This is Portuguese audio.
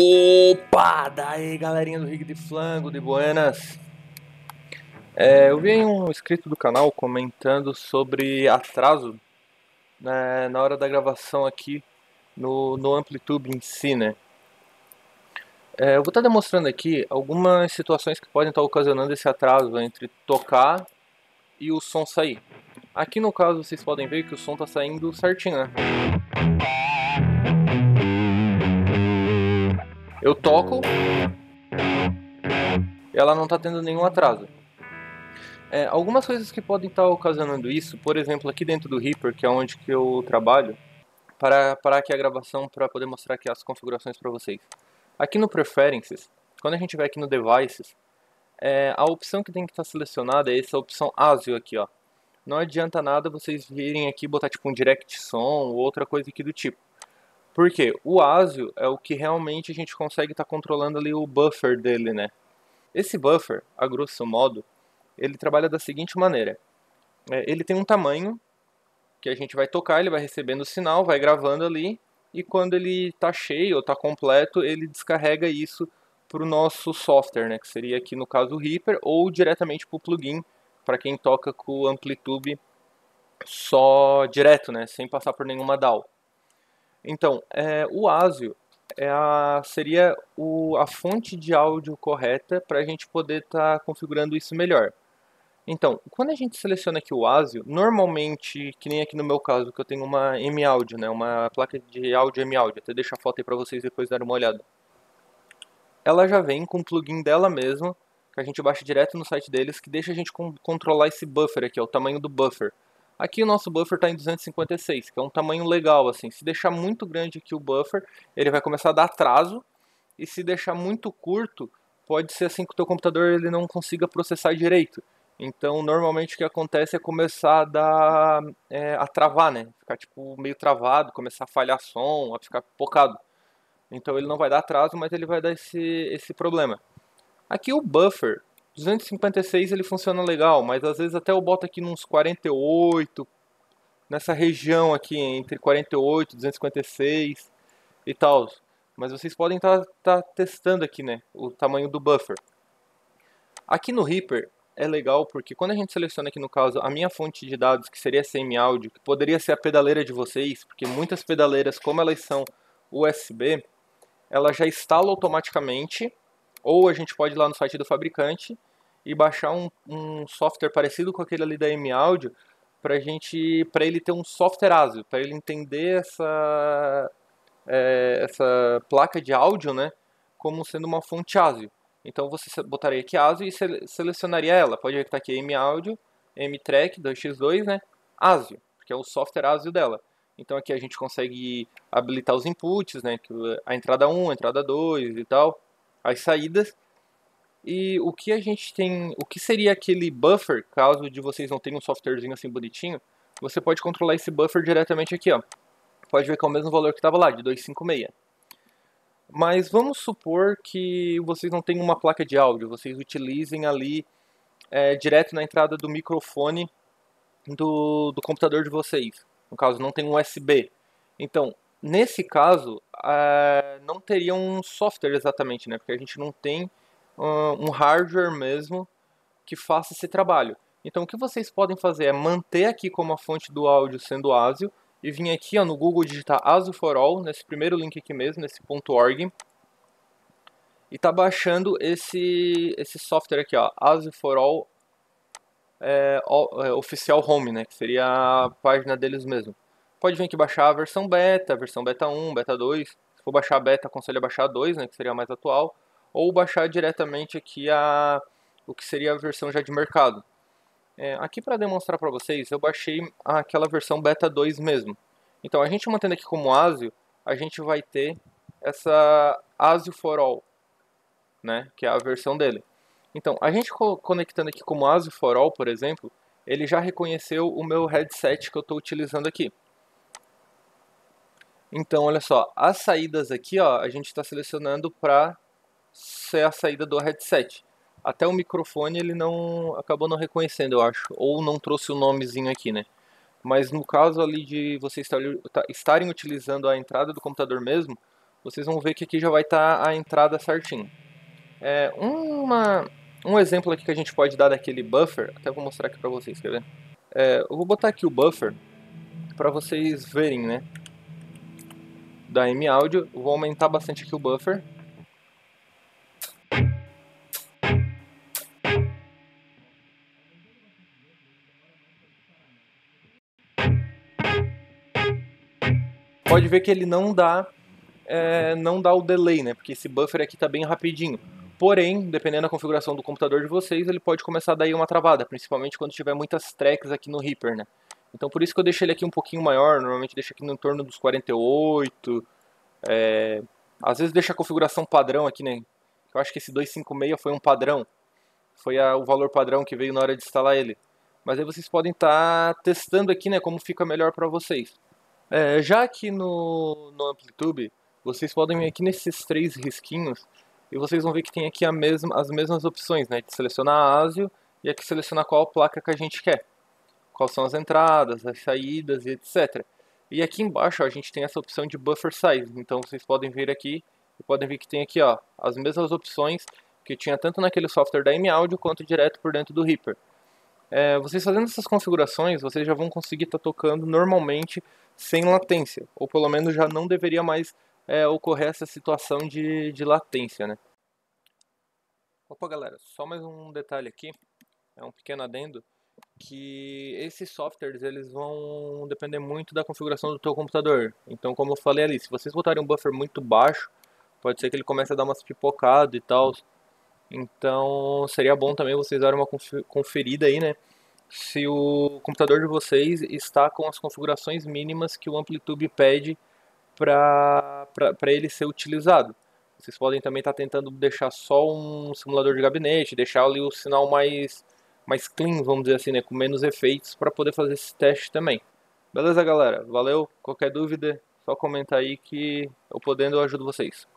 Opa! Daí galerinha do Rig de Flango, de buenas. Eu vi um inscrito do canal comentando sobre atraso, né, na hora da gravação aqui no Amplitube em si, né? Eu vou estar demonstrando aqui algumas situações que podem estar ocasionando esse atraso entre tocar e o som sair. Aqui no caso vocês podem ver que o som está saindo certinho, né? Eu toco e ela não está tendo nenhum atraso. Algumas coisas que podem estar ocasionando isso, por exemplo, aqui dentro do Reaper, que é onde que eu trabalho, para parar aqui a gravação para poder mostrar aqui as configurações para vocês. Aqui no Preferences, quando a gente vai aqui no Devices, a opção que tem que estar selecionada é essa opção ASIO aqui, ó. Não adianta nada vocês virem aqui e botar tipo um Direct Som ou outra coisa aqui do tipo. Por quê? O ASIO é o que realmente a gente consegue estar controlando ali o buffer dele, né? Esse buffer, a grosso modo, ele trabalha da seguinte maneira. Ele tem um tamanho que a gente vai tocar, ele vai recebendo o sinal, vai gravando ali, e quando ele está cheio ou está completo, ele descarrega isso para o nosso software, né, que seria aqui no caso o Reaper, ou diretamente para o plugin, para quem toca com o Amplitube só direto, né, sem passar por nenhuma DAW. Então, o ASIO seria a fonte de áudio correta para a gente poder estar configurando isso melhor. Então, quando a gente seleciona aqui o ASIO, normalmente, que nem aqui no meu caso, que eu tenho uma M-Audio, né, uma placa de áudio M-Audio, até deixo a foto aí pra vocês depois darem uma olhada. Ela já vem com o plugin dela mesma, que a gente baixa direto no site deles, que deixa a gente controlar esse buffer aqui, ó, o tamanho do buffer. Aqui o nosso buffer está em 256, que é um tamanho legal, assim. Se deixar muito grande aqui o buffer, ele vai começar a dar atraso, e se deixar muito curto, pode ser assim que o teu computador ele não consiga processar direito. Então, normalmente o que acontece é começar a travar, né? Ficar tipo meio travado, começar a falhar som, a ficar pipocado. Então ele não vai dar atraso, mas ele vai dar esse problema. Aqui o buffer, 256 ele funciona legal, mas às vezes até eu boto aqui nos 48, nessa região aqui, entre 48 e 256 e tal. Mas vocês podem estar testando aqui, né? O tamanho do buffer. Aqui no Reaper é legal porque quando a gente seleciona aqui no caso a minha fonte de dados, que seria CM-Audio, que poderia ser a pedaleira de vocês, porque muitas pedaleiras, como elas são USB, ela já instala automaticamente, ou a gente pode ir lá no site do fabricante e baixar um software parecido com aquele ali da M-Audio para ele ter um software ASIO, para ele entender essa placa de áudio, né, como sendo uma fonte ASIO. Então você botaria aqui ASIO e selecionaria ela. Pode ver que está aqui M-Audio, M-Track 2x2, né? ASIO, porque é o software ASIO dela. Então aqui a gente consegue habilitar os inputs, né? A entrada 1, a entrada 2 e tal, as saídas. E o que a gente tem, o que seria aquele buffer, caso de vocês não tenham um softwarezinho assim bonitinho, você pode controlar esse buffer diretamente aqui, ó. Pode ver que é o mesmo valor que estava lá, de 256. Mas vamos supor que vocês não tenham uma placa de áudio, vocês utilizem ali direto na entrada do microfone do computador de vocês. No caso, não tem um USB. Então, nesse caso, não teria um software exatamente, né? Porque a gente não tem um hardware mesmo que faça esse trabalho. Então, o que vocês podem fazer é manter aqui como a fonte do áudio sendo ASIO, e vir aqui ó, no Google digitar ASIO for All, nesse primeiro link aqui mesmo, nesse .org, e tá baixando esse software aqui, ó, ASIO for All, Oficial Home, né, que seria a página deles mesmo. Pode vir aqui baixar a versão beta 1, beta 2. Se for baixar a beta, aconselho a baixar a 2, né, que seria a mais atual, ou baixar diretamente aqui o que seria a versão já de mercado. Aqui para demonstrar para vocês, eu baixei aquela versão beta 2 mesmo. Então a gente mantendo aqui como ASIO, a gente vai ter essa ASIO for All, né, que é a versão dele. Então a gente conectando aqui como ASIO for All, por exemplo, ele já reconheceu o meu headset que eu estou utilizando aqui. Então olha só, as saídas aqui ó, a gente está selecionando para ser a saída do headset. Até o microfone ele acabou não reconhecendo, eu acho, ou não trouxe o nomezinho aqui, né? Mas no caso ali de vocês estarem utilizando a entrada do computador mesmo, vocês vão ver que aqui já vai estar a entrada certinho. Um exemplo aqui que a gente pode dar daquele buffer, até vou mostrar aqui pra vocês, quer ver? Eu vou botar aqui o buffer para vocês verem, né? Da M-Audio, vou aumentar bastante aqui o buffer. Pode ver que ele não dá o delay, né? Porque esse buffer aqui está bem rapidinho. Porém, dependendo da configuração do computador de vocês, ele pode começar a dar aí uma travada, principalmente quando tiver muitas tracks aqui no Reaper, né? Então por isso que eu deixei ele aqui um pouquinho maior, normalmente deixo aqui no torno dos 48. Às vezes deixa a configuração padrão aqui, né? Eu acho que esse 256 foi um padrão, foi o valor padrão que veio na hora de instalar ele. Mas aí vocês podem estar testando aqui, né, como fica melhor para vocês. Já aqui no Amplitude, vocês podem vir aqui nesses 3 risquinhos e vocês vão ver que tem aqui as mesmas opções, né, de selecionar a ASIO e aqui selecionar qual placa que a gente quer. Quais são as entradas, as saídas e etc. E aqui embaixo ó, a gente tem essa opção de buffer size, então vocês podem vir aqui e podem ver que tem aqui ó, as mesmas opções que tinha tanto naquele software da M-Audio quanto direto por dentro do Reaper. Vocês fazendo essas configurações, vocês já vão conseguir estar tocando normalmente sem latência, ou pelo menos já não deveria mais ocorrer essa situação de latência, né? Opa galera, só mais um detalhe aqui, um pequeno adendo, que esses softwares eles vão depender muito da configuração do teu computador. Então como eu falei ali, se vocês botarem um buffer muito baixo, pode ser que ele comece a dar umas pipocadas e tal. Então seria bom também vocês darem uma conferida aí, né? Se o computador de vocês está com as configurações mínimas que o Amplitude pede para ele ser utilizado. Vocês podem também estar tentando deixar só um simulador de gabinete, deixar ali o sinal mais clean, vamos dizer assim, né? Com menos efeitos para poder fazer esse teste também. Beleza, galera? Valeu. Qualquer dúvida, só comentar aí que eu podendo eu ajudo vocês.